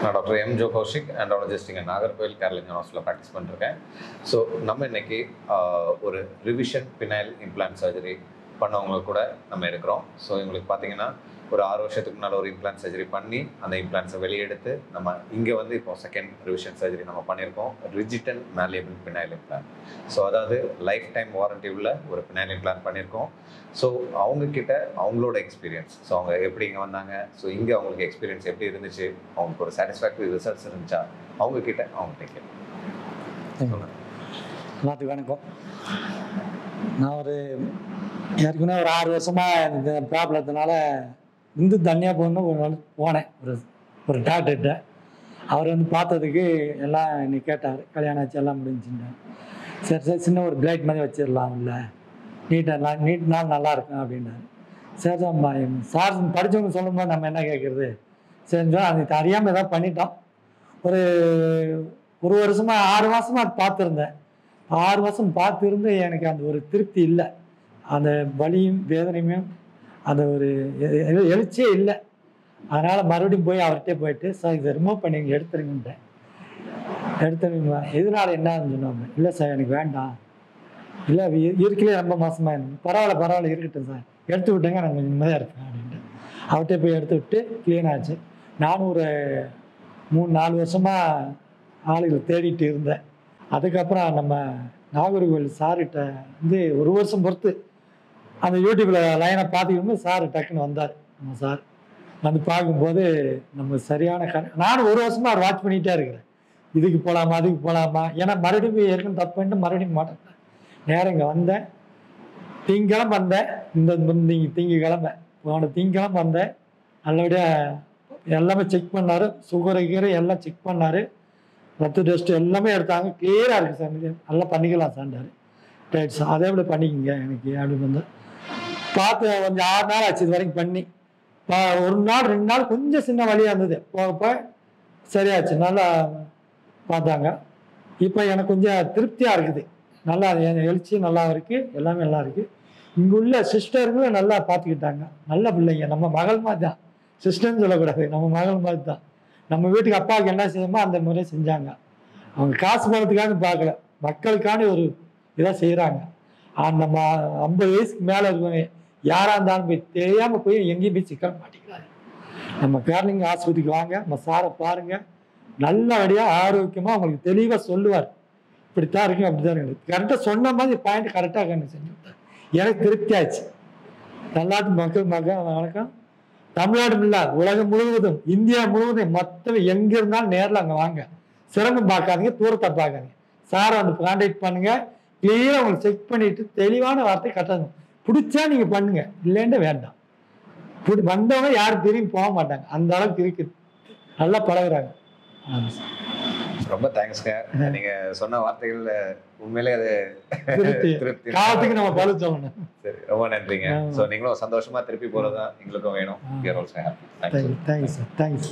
நான் doctor M Joe Kaushik andrologist இங்கே நாகர்கோவில் கேரளிஞ்சன் ஹாஸ்பிட்டலில் ப்ராக்டிஸ் பண்ணிருக்கேன். ஸோ நம்ம இன்னைக்கு ஒரு ரிவிஷன் பினைல் இம்ப்ளான்ட் சர்ஜரி பண்ணவங்க கூட நம்ம இருக்கிறோம். ஸோ இவங்களுக்கு பார்த்தீங்கன்னா ஒரு 6 வருஷத்துக்கு முன்னால் ஒரு இம்ப்ளான்ட் சர்ஜரி பண்ணி அந்த இம்ப்ளான்ட்ஸை வெளியெடுத்து நம்ம இங்கே வந்து இப்போ செகண்ட் ரிவிஷன் சர்ஜரி நம்ம பண்ணியிருக்கோம். ரிஜிட்டன் மேலியபிள் பினைல் இம்ப்ளான்ட். ஸோ அதாவது லைஃப் டைம் வாரண்டி உள்ள ஒரு பினைல் இம்ப்ளான்ட் பண்ணியிருக்கோம். ஸோ அவங்கக்கிட்ட அவங்களோட எக்ஸ்பீரியன்ஸ், ஸோ அவங்க எப்படி இங்கே வந்தாங்க, ஸோ இங்கே அவங்களுக்கு எக்ஸ்பீரியன்ஸ் எப்படி இருந்துச்சு, அவங்களுக்கு ஒரு சாட்டிஸ்ஃபேக்டரி ரிசல்ட்ஸ் இருந்துச்சா, அவங்கக்கிட்ட அவங்க கேட்கலாம். எல்லாத்துக்கும் வணக்கம். நான் ஏற்கனவே ஒரு 6 வருஷமாக இந்த ப்ராப்ளத்தினால தனியாக போனேன் ஒரு டாக்டர்கிட்ட. அவர் பார்த்ததுக்கு எல்லாம் என்னை கேட்டார், கல்யாணம் ஆச்சு எல்லாம் முடிஞ்சுட்டேன். சரி சின்ன ஒரு பிளேட் மாதிரி வச்சிடலாம், இல்லை நீட்னால் நல்லாயிருக்கும் அப்படின்னாரு. சரி சார் படித்தவங்க சொல்லும்போது நம்ம என்ன கேட்குறது, சரிஞ்சோ அது அறியாமல் ஏதாவது பண்ணிட்டோம். ஒரு வருஷமாக 6 மாதமாக அது பார்த்துருந்தேன். 6 வருஷம் பார்த்துருந்து எனக்கு அந்த ஒரு திருப்தி இல்லை. அந்த வலியும் வேதனையும் அந்த ஒரு எழுச்சியே இல்லை. அதனால் மறுபடியும் போய் அவர்கிட்ட போயிட்டு, சார் இதை ரிமூவ் பண்ணி எடுத்துருங்கன்ட்டேன். எடுத்துருங்க எதனால என்னன்னு சொன்னாங்க. இல்லை சார் எனக்கு வேண்டாம், இல்லை இருக்கலே ரொம்ப மோசமாக இருந்தது. பரவாயில்ல இருக்கட்டும் சார், எடுத்து விட்டேங்க, நான் கொஞ்சம் நிம்மதியாக இருக்கேன் அப்படின்ட்டு அவர்கிட்ட போய் எடுத்து விட்டு க்ளீன் ஆச்சு. நானும் ஒரு 3-4 வருஷமாக ஆளுகளை தேடிட்டு இருந்தேன். அதுக்கப்புறம் நம்ம நாகர்கோவில் சார்கிட்ட ஒரு வருஷம் பொறுத்து அந்த யூடியூப்பில் லைனை பார்த்துக்கிட்டு சார் டக்குன்னு வந்தார். நம்ம சார் வந்து பார்க்கும்போது நம்ம சரியான நானும் 1 வருஷமாக அவர் வாட்ச் பண்ணிகிட்டே இருக்கிறேன். இதுக்கு போகலாமா அதுக்கு போகலாமா, ஏன்னா மறுபடியும் ஏற்கனவே தப்பு பண்ணிட்டு மறுபடியும் மாட்டேன். நேரம் இங்கே வந்தேன், திங்கிழமை வந்தேன். திங்கக்கிழமை போன திங்கக்கிழமை வந்தேன். நல்லபடியாக எல்லாமே செக் பண்ணார், சுகரு கீரை எல்லாம் செக் பண்ணார், ரத்த டெஸ்ட்டு எல்லாமே எடுத்தாங்க. கிளியராக இருக்குது சார், நல்லா பண்ணிக்கலாம் சார்ண்டார். ரைட் சார், அதே விட பண்ணிக்கோங்க எனக்கு அப்படின்னு வந்து பார்த்து கொஞ்சம் 6 நாள் ஆச்சு இது வரைக்கும் பண்ணி. 1 நாள் 2 நாள் கொஞ்சம் சின்ன வழியாக இருந்தது, போகப்போ சரியாச்சு, நல்லா பார்த்தாங்க. இப்போ எனக்கு கொஞ்சம் திருப்தியாக இருக்குது, நல்லா எழுச்சி நல்லா இருக்குது, எல்லாமே நல்லா இருக்குது. இங்கே உள்ள சிஸ்டருங்களும் நல்லா பார்த்துக்கிட்டாங்க, நல்ல பிள்ளைங்க. நம்ம மகள் மாதிரி தான், சிஸ்டர்னு சொல்லக்கூடாது, நம்ம மகள் மாதிரி தான். நம்ம வீட்டுக்கு அப்பாவுக்கு என்ன செய்யணுமோ அந்த முறை செஞ்சாங்க. அவங்க காசு பணத்துக்காக பார்க்கல, மக்களுக்கான ஒரு இதாக செய்கிறாங்க. நம்ம 50 வயசுக்கு மேலே இருக்கவங்க யாராக இருந்தாலும் போய் தெரியாமல் போய் எங்கேயும் போய் சிக்கல் மாட்டிக்கிறாங்க. நம்ம கேரளிங்க ஆஸ்பத்திரிக்கு வாங்க, நம்ம சாரை பாருங்கள், நல்லபடியாக ஆரோக்கியமாக உங்களுக்கு தெளிவாக சொல்லுவார். இப்படித்தான் இருக்கு அப்படித்தான் இருக்குது. கரெக்டாக சொன்ன மாதிரி பாயிண்ட் கரெக்டாக கண்டு செஞ்சு விட்டார். எனக்கு திருப்தி ஆச்சு. எல்லாத்துக்கும் மக்கள் வணக்கம். தமிழ்நாடு இல்லை, உலகம் முழுவதும், இந்தியா முழுவதும் மொத்தம் எங்கே இருந்தாலும் நேரில் அங்கே வாங்க. சிரமம் பார்க்காதீங்க, தூரத்தை பார்க்காதீங்க. சாரை வந்து கான்டாக்ட் பண்ணுங்க, கிளியராக உங்களுக்கு செக் பண்ணிட்டு தெளிவான வார்த்தை கட்டணும். பிடிச்சா நீங்கள் பண்ணுங்க, இல்லைன்னு வேண்டாம். வந்தவங்க யாரும் திரும்பி போக மாட்டாங்க, அந்த அளவுக்கு இருக்குது, நல்லா பழகுறாங்க. ரொம்ப தேங்க்ஸ்ங்க. நீங்க சொன்ன வார்த்தைகள் உண்மையிலே அது திருப்தி காலத்துக்கு நம்ம பழு சொல்லணும். சரி, ரொம்ப நன்றிங்க. ஸோ நீங்களும் சந்தோஷமா திருப்பி போறதா எங்களுக்கும் வேணும். Thank you sir, thank you.